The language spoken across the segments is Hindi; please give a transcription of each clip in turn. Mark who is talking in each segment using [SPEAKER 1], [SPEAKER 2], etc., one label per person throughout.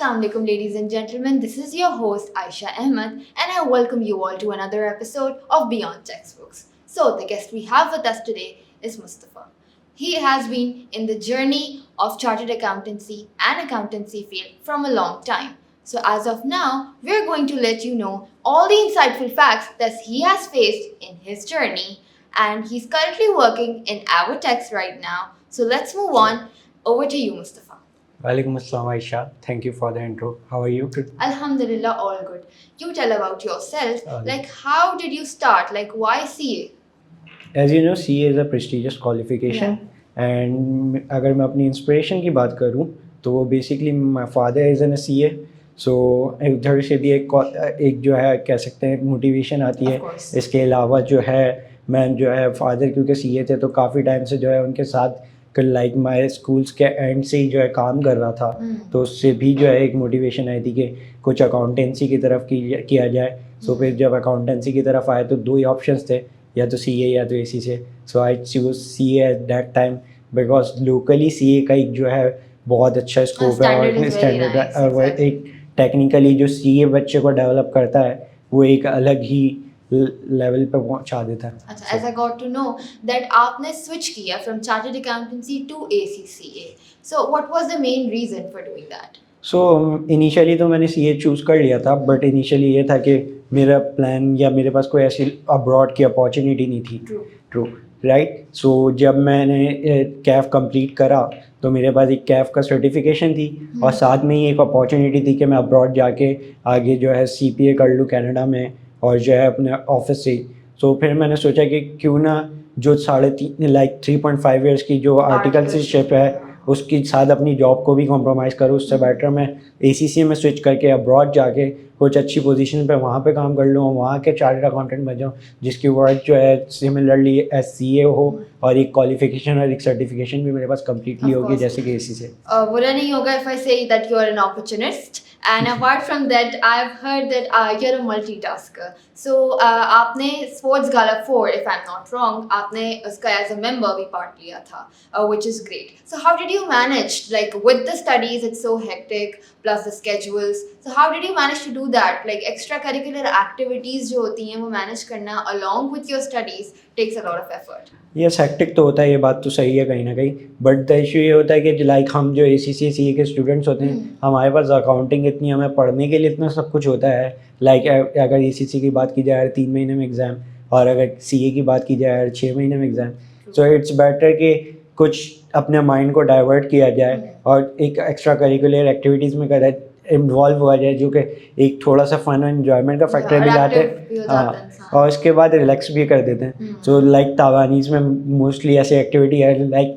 [SPEAKER 1] Assalamu alaikum, ladies and gentlemen. This is your host Aisha Ahmed, and I welcome you all to another episode of Beyond Textbooks. So, the guest we have with us today is Mustafa. He has been in the journey of chartered accountancy and accountancy field from a long time. So, as of now, we're going to let you know all the insightful facts that he has faced in his journey, and he's currently working in Avotex right now. So, let's move on. Over to you, Mustafa.
[SPEAKER 2] Walaikum Assalam Aisha. Thank you for the intro. How are you?
[SPEAKER 1] Alhamdulillah, all good. You tell about yourself.
[SPEAKER 2] Alhamdulillah.
[SPEAKER 1] Like, how did you start? Like, why CA?
[SPEAKER 2] As you know, CA is a prestigious qualification. And अगर मैं अपनी इंस्पिरेशन की बात करूँ तो वो basically my father is an CA. सो उधर से भी एक जो है कह सकते हैं मोटिवेशन आती है.
[SPEAKER 1] Of course.
[SPEAKER 2] इसके अलावा जो है मैं जो है फादर क्योंकि CA थे तो काफ़ी टाइम से जो है उनके साथ लाइक माई स्कूल्स के एंड से ही जो है काम कर रहा था. तो उससे भी जो है एक मोटिवेशन आई थी कि कुछ अकाउंटेंसी की तरफ किया जाए. सो फिर जब अकाउंटेंसी की तरफ आए तो दो ही ऑप्शंस थे, या तो CA या तो ACCA. So I choose CA at that time because locally CA का एक जो है बहुत अच्छा स्कोप है और स्टैंडर्ड है. और वो एक टेक्निकली जो CA बच्चे को डेवलप करता है वो एक अलग ही लेवल पे पहुंचा देता है.
[SPEAKER 1] अच्छा, as I got to know that आपने switch किया from chartered accountancy to ACCA. So what was the main reason for doing that?
[SPEAKER 2] So initially तो मैंने CA चूज़ कर लिया था, बट इनिशियली ये था कि मेरा प्लान या मेरे पास कोई ऐसी अब्रॉड की अपॉर्चुनिटी नहीं थी. True right. सो जब मैंने कैफ कंप्लीट करा तो मेरे पास एक कैफ का सर्टिफिकेशन थी और साथ में ही एक अपॉर्चुनिटी थी कि मैं अब्रॉड जाके आगे जो है CPA कर लूँ कनाडा में और जो है अपने ऑफिस से. सो फिर मैंने सोचा कि क्यों ना जो 3.5 ईयर्स की जो आर्टिकलशिप है उसके साथ अपनी जॉब को भी कॉम्प्रोमाइज़ करूँ. उससे बेटर मैं ACCA में स्विच करके अब्रॉड जाके कुछ अच्छी पोजीशन पे वहाँ पे काम कर लूँ और वहाँ के चार्टर्ड अकाउंटेंट बन जाऊँ जिसकी वर्क जो है सिमिलरली एज CA हो और एक क्वालिफिकेशन और एक सर्टिफिकेशन भी मेरे पास कम्प्लीटली होगी जैसे कि ACCA.
[SPEAKER 1] बुरा नहीं होगा if I say that you are an opportunist. And apart from that, I've heard that you're a multitasker. So आपने Sports Gala 4, if I'm not wrong, आपने उसका as a member भी part लिया था, which is great. So how did you manage? Like with the studies, it's so hectic, plus the schedules. So how did you manage to do that? Like extracurricular activities जो होती हैं वो manage करना along with your studies takes a lot of effort.
[SPEAKER 2] Yes hectic तो होता है, ये बात तो सही है कहीं ना कहीं. बट द इशू ये होता है कि लाइक हम जो ACCA CA के स्टूडेंट्स होते हैं हमारे पास अकाउंटिंग इतनी हमें पढ़ने के लिए इतना सब कुछ होता है. लाइक अगर ACCA की बात की जाए हर 3 महीने में एग्ज़ाम और अगर CA की बात की जाए हर 6 महीने में एग्ज़ाम. सो इट्स बेटर कि कुछ अपने माइंड को डाइवर्ट किया जाए और एक एक्स्ट्रा करिकुलर एक्टिविटीज़ में करा इन्वॉल्व हुआ जाए जो कि एक थोड़ा सा फन और इन्जॉयमेंट का फैक्टर भी लाते हैं. हाँ, और उसके बाद रिलैक्स भी कर देते हैं. सो लाइक तावानीज़ में मोस्टली ऐसी एक्टिविटी है. लाइक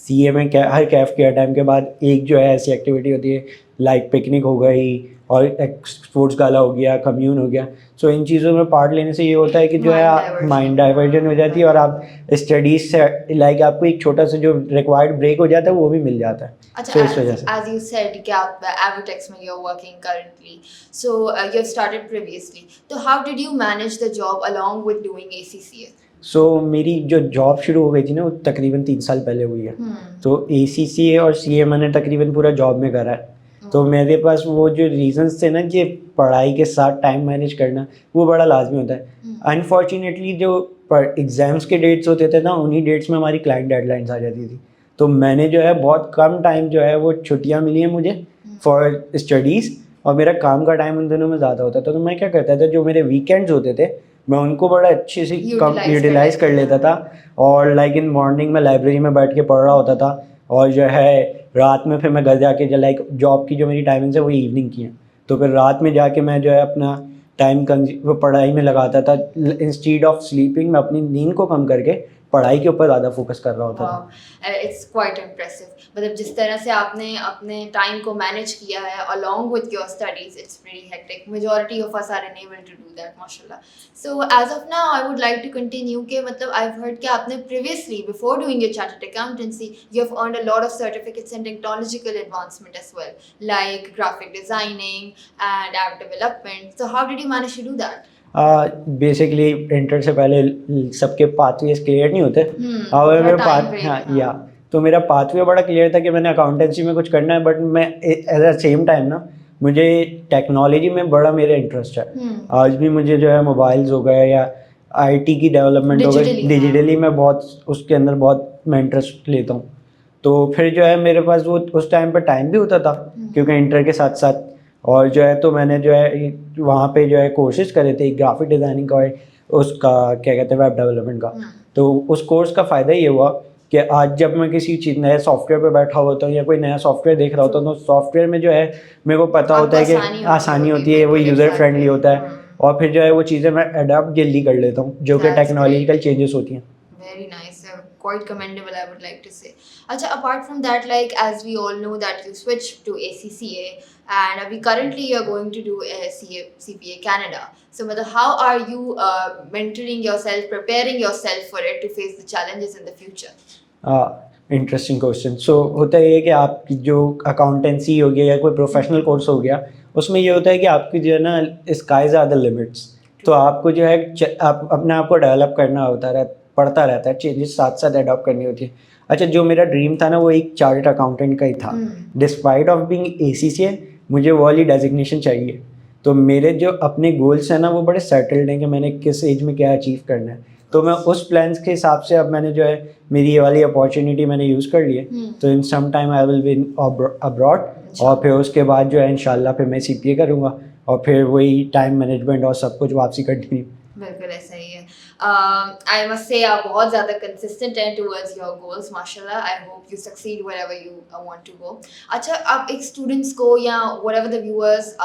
[SPEAKER 2] CA में हर कैफ के टाइम के बाद एक जो है ऐसी एक्टिविटी होती है लाइक पिकनिक हो गई और एक स्पोर्ट्स गाला हो गया, कम्यून हो गया. सो इन चीज़ों में पार्ट लेने से ये होता है कि जो है माइंड डाइवर्जन हो जाती है और आप स्टडीज़ से लाइक आपको एक छोटा सा जो रिक्वायर्ड ब्रेक हो जाता है वो भी मिल जाता है.
[SPEAKER 1] अच्छा, as you said कि आप Avotex में you're working currently, so you've started previously. So how did you manage the job along with doing ACCA?
[SPEAKER 2] सो मेरी जो जॉब शुरू हो गई थी ना वो तकरीबन 3 साल पहले हुई है. तो ACCA और CA मैंने तकरीबन पूरा जॉब में करा है. तो मेरे पास वो जो रीजंस थे ना कि पढ़ाई के साथ टाइम मैनेज करना वो बड़ा लाजमी होता है. अनफॉर्चुनेटली जो एग्ज़ाम्स के डेट्स होते थे ना उन्हीं डेट्स में हमारी क्लाइंट डेडलाइंस आ जाती थी. तो मैंने जो है बहुत कम टाइम जो है वो छुट्टियाँ मिली हैं मुझे फॉर स्टडीज़ और मेरा काम का टाइम उन दोनों में ज़्यादा होता था. तो मैं क्या करता था जो मेरे वीकेंड्स होते थे मैं उनको बड़ा अच्छे से यूटिलाइज़ कर लेता था और लाइक इन मॉर्निंग में लाइब्रेरी में बैठ के पढ़ रहा होता था और जो है रात में फिर मैं घर जाके जो लाइक जॉब की जो मेरी टाइमिंग्स है वो इवनिंग की हैं. तो फिर रात में जाके मैं जो है अपना टाइम पढ़ाई में लगाता था. इंस्टीड ऑफ स्लीपिंग मैं अपनी नींद को कम करके पढ़ाई के ऊपर ज़्यादा फोकस कर रहा होता था.
[SPEAKER 1] It's quite impressive. मतलब जिस तरह से आपने अपने टाइम को मैनेज किया है along with your studies, it's pretty hectic. Majority of us are unable to do that, mashallah. So as of now, I would like to continue कि मतलब I've heard कि आपने previously, before doing your chartered accountancy, you have earned a lot of certificates in technological advancement as well, like graphic designing and app development. So how did you manage to do that?
[SPEAKER 2] Basically inter से पहले सबके पाथवेज क्लियर नहीं होते. तो मेरा पाथवे बड़ा क्लियर था कि मैंने अकाउंटेंसी में कुछ करना है. बट मैं एट द सेम टाइम ना मुझे टेक्नोलॉजी में बड़ा मेरा इंटरेस्ट है।
[SPEAKER 1] हम्म,
[SPEAKER 2] आज भी मुझे जो है मोबाइल्स हो गए या आईटी की डेवलपमेंट हो गई,
[SPEAKER 1] Digitally, हाँ।
[SPEAKER 2] डिजिटली मैं बहुत उसके अंदर बहुत मैं इंटरेस्ट लेता हूँ। तो फिर जो है मेरे पास वो उस टाइम पर टाइम भी होता था क्योंकि इंटर के साथ साथ, और जो है तो मैंने जो है वहाँ पे जो है कोर्सेज करे थे, ग्राफिक डिज़ाइनिंग का और उसका क्या कहते हैं वेब डेवलपमेंट का। तो उस कोर्स का फ़ायदा ये हुआ कि आज जब मैं किसी चीज़ नए सॉफ्टवेयर पे बैठा होता हूँ या कोई नया सॉफ्टवेयर देख रहा होता हूँ, तो सॉफ्टवेयर में जो है मेरे को पता होता है कि आसानी होती है, वो यूज़र फ्रेंडली होता है, और फिर जो है वो चीज़ें मैं अडाप्ट जल्दी कर लेता हूँ, जो कि
[SPEAKER 1] That's
[SPEAKER 2] टेक्नोलॉजिकल चेंजेस होती हैं।
[SPEAKER 1] Very nice, quite commendable, I would like to say. Acha, apart from that, like as we all know that you switched to ACCA, and we currently you're going to do CPA Canada. So, matlab, how are you mentoring yourself, preparing yourself for it to face the challenges in the future?
[SPEAKER 2] Interesting question. So होता ये है कि आपकी जो अकाउंटेंसी हो गया या कोई प्रोफेशनल कोर्स हो गया, उसमें ये होता है कि आपकी जो है ना स्काईज आर द लिमिट्स। तो आपको जो है आप अपने आप को डेवलप करना होता है, पढ़ता रहता है, चेंजेस साथ साथ अडॉप्ट करनी होती है। अच्छा, जो मेरा ड्रीम था ना वो एक चार्टर्ड अकाउंटेंट का ही था। डिस्पाइट ऑफ बीइंग ACCA मुझे वो वाली डेजिग्नेशन चाहिए। तो मेरे जो अपने गोल्स हैं ना वो बड़े सेटल्ड हैं कि मैंने किस एज में क्या अचीव करना है। तो मैं उस प्लान्स के हिसाब से अब मैंने जो है मेरी ये वाली अपॉर्चुनिटी मैंने यूज़ कर ली है। तो in some time I will be abroad, और फिर उसके बाद जो है इंशाल्लाह फिर मैं CPA करूँगा और फिर वही टाइम मैनेजमेंट और सब कुछ वापसी कंटिन्यू।
[SPEAKER 1] बिल्कुल ऐसा ही है। आई मस्ट से आप बहुत ज़्यादा कंसिस्टेंट हैं टुवर्ड्स योर गोल्स, माशाल्लाह। I hope you succeed wherever you want to go. अच्छा, आप एक स्टूडेंट्स को या whatever the viewers,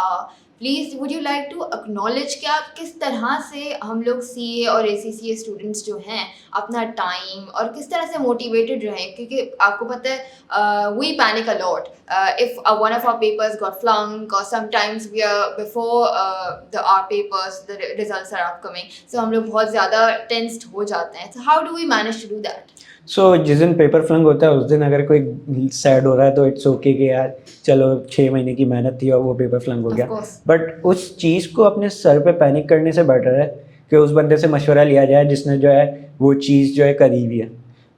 [SPEAKER 1] please would you like to acknowledge कि आप किस तरह से हम लोग CA और ACCA स्टूडेंट्स जो हैं अपना टाइम और किस तरह से मोटिवेटेड रहें, क्योंकि आपको पता है we panic a lot if one of our papers got flunk, or sometimes we are before our papers the results are upcoming, so हम लोग बहुत ज़्यादा tensed हो जाते हैं. So how do we manage to do that?
[SPEAKER 2] सो जिस दिन पेपर फ्लंक होता है उस दिन अगर कोई सैड हो रहा है तो इट्स ओके कि यार चलो 6 महीने की मेहनत थी और वो पेपर फ्लंक हो
[SPEAKER 1] Of
[SPEAKER 2] गया।
[SPEAKER 1] course.
[SPEAKER 2] बट उस चीज़ को अपने सर पे पैनिक करने से बेटर है कि उस बंदे से मशवरा लिया जाए जिसने जो है वो चीज़ जो है करी हुई है।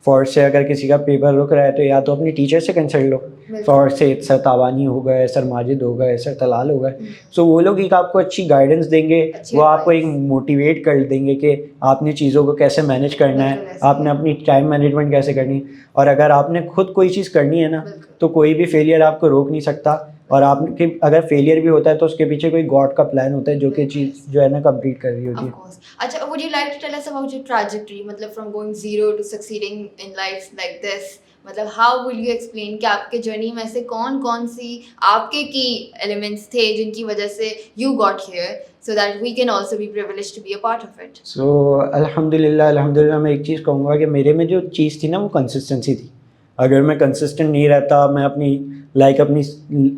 [SPEAKER 2] फॉर से अगर किसी का पेपर रुक रहा है तो या तो अपनी टीचर से कंसल्ट लो। फॉर से सर तावानी हो गए, सर माजिद हो गए, सर तलाल हो गए, सो वो लोग एक आपको अच्छी गाइडेंस देंगे, वो आपको एक मोटिवेट कर देंगे कि आपने चीज़ों को कैसे मैनेज करना है, आपने अपनी टाइम मैनेजमेंट कैसे करनी है। और अगर आपने खुद कोई चीज़ करनी है ना तो कोई भी फेलियर आपको रोक नहीं सकता, और आपके अगर फेलियर भी होता है तो उसके पीछे कोई गॉड का प्लान होता है जो कि चीज़ जो है ना कंप्लीट कर रही होती है।
[SPEAKER 1] Of course. अच्छा, would you like to tell us about your trajectory, मतलब from going zero to succeeding in life like this? मतलब how will you explain कि आपके जर्नी में से कौन कौन सी आपके की एलिमेंट्स थे जिनकी वजह से you got here, so that we can also be privileged to be a part of it?
[SPEAKER 2] सो अल्हम्दुलिल्लाह मैं एक चीज़ कहूँगा कि मेरे में जो चीज़ थी ना वो कंसिस्टेंसी थी। अगर मैं कंसिस्टेंट नहीं रहता, मैं अपनी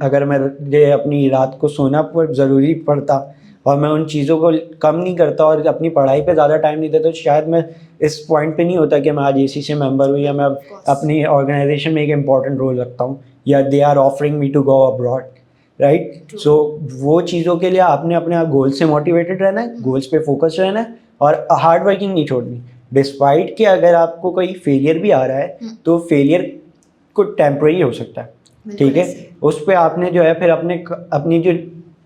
[SPEAKER 2] अगर मुझे अपनी रात को सोना पर ज़रूरी पड़ता और मैं उन चीज़ों को कम नहीं करता और अपनी पढ़ाई पे ज़्यादा टाइम नहीं देता तो शायद मैं इस पॉइंट पे नहीं होता कि मैं आज ACCA मेंबर हूँ या मैं अपनी ऑर्गेनाइजेशन में एक इम्पॉर्टेंट रोल रखता हूँ या they are offering me to go abroad, right. So वो चीज़ों के लिए आपने अपने गोल से मोटिवेटेड रहना है, गोल्स पे फोकस रहना है और हार्ड वर्किंग नहीं छोड़नी। डिस्पाइट कि अगर आपको कोई फेलियर भी आ रहा है तो फेलियर को टेम्परेरी हो सकता है, ठीक है, उस पर आपने जो है फिर अपनी जो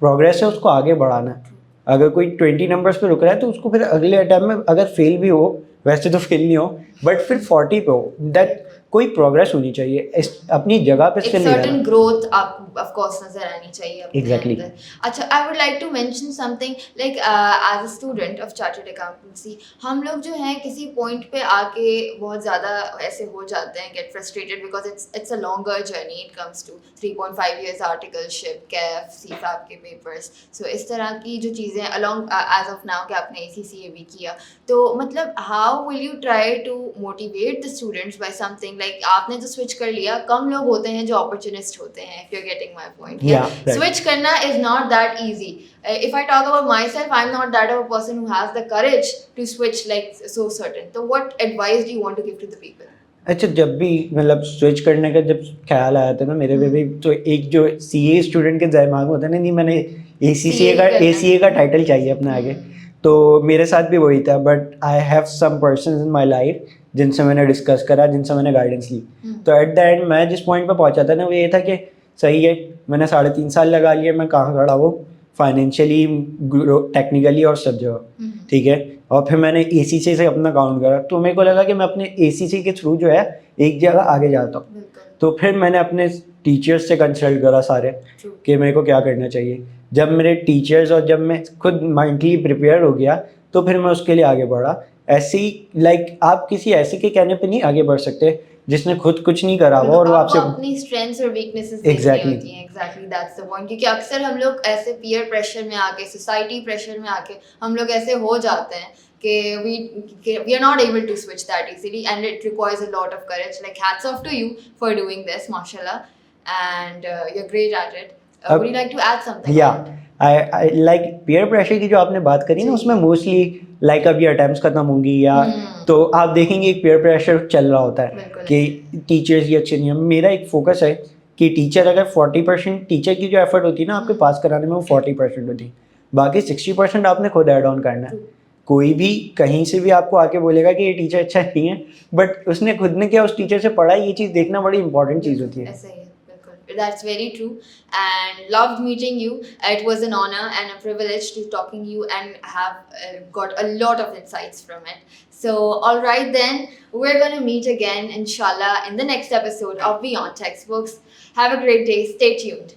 [SPEAKER 2] प्रोग्रेस है उसको आगे बढ़ाना है। अगर कोई 20 नंबर्स पे रुक रहा है तो उसको फिर अगले अटैम्प्ट में अगर फेल भी हो, वैसे तो फेल नहीं हो बट फिर 40 पे हो, दैट कोई प्रोग्रेस होनी चाहिए, अपनी जगह पे स्टिल नहीं रहना।
[SPEAKER 1] ग्रोथ आप ऑफ कोर्स नजर आनी चाहिए अपने
[SPEAKER 2] Exactly.
[SPEAKER 1] अंदर। अच्छा, I would like to mention something like as a student of chartered accountancy, हम लोग जो हैं किसी पॉइंट पे आके बहुत ज़्यादा ऐसे हो जाते हैं, get frustrated because it's a longer journey, it comes to 3.5 years articleship, CAF, CFAP के पेपर्स, सो इस तरह की जो चीज़ें अलॉन्ग एज ऑफ नाउ कि आपने ACCA भी किया, तो मतलब how will you try to motivate the students by something like आपने जो स्विच कर लिया, कम लोग होते हैं जो अपॉर्चुनिस्ट होते हैं, if you are getting my point.
[SPEAKER 2] Yeah, right.
[SPEAKER 1] Switch करना is not that easy. If I talk about myself, I am not that of a person who has the courage to switch like so certain, तो what advice do you want to give to the people?
[SPEAKER 2] अच्छा, जब भी मतलब स्विच करने का जब ख्याल आया था ना मेरे पे भी, तो एक जो CA स्टूडेंट के दिमाग में होता है ना, नहीं मैंने ACCA का टाइटल चाहिए अपने आगे, तो मेरे साथ भी वही था। But I have some persons in my life जिनसे मैंने डिस्कस करा, जिनसे मैंने गाइडेंस ली, तो एट द एंड मैं जिस पॉइंट पे पहुंचा था ना वो ये था कि सही है, मैंने 3.5 साल लगा लिए, मैं कहाँ खड़ा वो फाइनेंशियली, टेक्निकली और सब जगह, ठीक है। और फिर मैंने ACC से अपना काउंट करा, तो मेरे को लगा कि मैं अपने ACC के थ्रू जो है एक जगह आगे जाता हूँ।
[SPEAKER 1] बिल्कुल
[SPEAKER 2] तो फिर मैंने अपने टीचर्स से कंसल्ट करा सारे
[SPEAKER 1] ट्रू
[SPEAKER 2] कि मेरे को क्या करना चाहिए। जब मेरे टीचर्स और जब मैं खुद मेंटली प्रिपेयर हो गया तो फिर मैं उसके लिए आगे बढ़ा। ऐसे ही लाइक आप किसी ऐसे के कहने पे नहीं आगे बढ़ सकते जिसने खुद कुछ नहीं करा हुआ और वो
[SPEAKER 1] आपको
[SPEAKER 2] आपसे
[SPEAKER 1] अपनी स्ट्रेंथ्स और वीकनेसेस देखनी
[SPEAKER 2] Exactly.
[SPEAKER 1] होती हैं। एग्जैक्टली दैट्स द पॉइंट, क्योंकि अक्सर हम लोग ऐसे पीयर प्रेशर में आके, सोसाइटी प्रेशर में आके हम लोग ऐसे हो जाते हैं कि we are not able to switch that easily and it requires a lot of courage. Like hats off to you for doing this, mashallah, and you're great at it. Would you like to add something?
[SPEAKER 2] या आई लाइक पीयर प्रेशर की जो आपने बात करी ना,
[SPEAKER 1] जी।
[SPEAKER 2] उसमें मोस्टली लाइक अभी अटेम्प्ट्स खत्म होंगी या तो आप देखेंगे एक पीयर प्रेशर चल रहा होता है
[SPEAKER 1] बिल्कुल।
[SPEAKER 2] कि टीचर्स ये अच्छे नहीं हैं। मेरा एक फोकस है कि टीचर अगर 40% टीचर की जो एफर्ट होती है ना आपके पास कराने में, वो 40% होती है, बाकी 60% आपने खुद ऐड ऑन करना है। कोई भी कहीं से भी आपको आके बोलेगा कि ये टीचर अच्छा नहीं है, बट उसने खुद ने क्या उस टीचर से पढ़ा, ये चीज़ देखना बड़ी इंपॉर्टेंट चीज़ होती है।
[SPEAKER 1] ऐसा ही है, बिल्कुल। That's very true and loved meeting you. It was an honor and a privilege to talking you and have got a lot of insights from it. So all right then, we're going to meet again inshallah in the next episode of Beyond Textbooks. Have a great day. Stay tuned.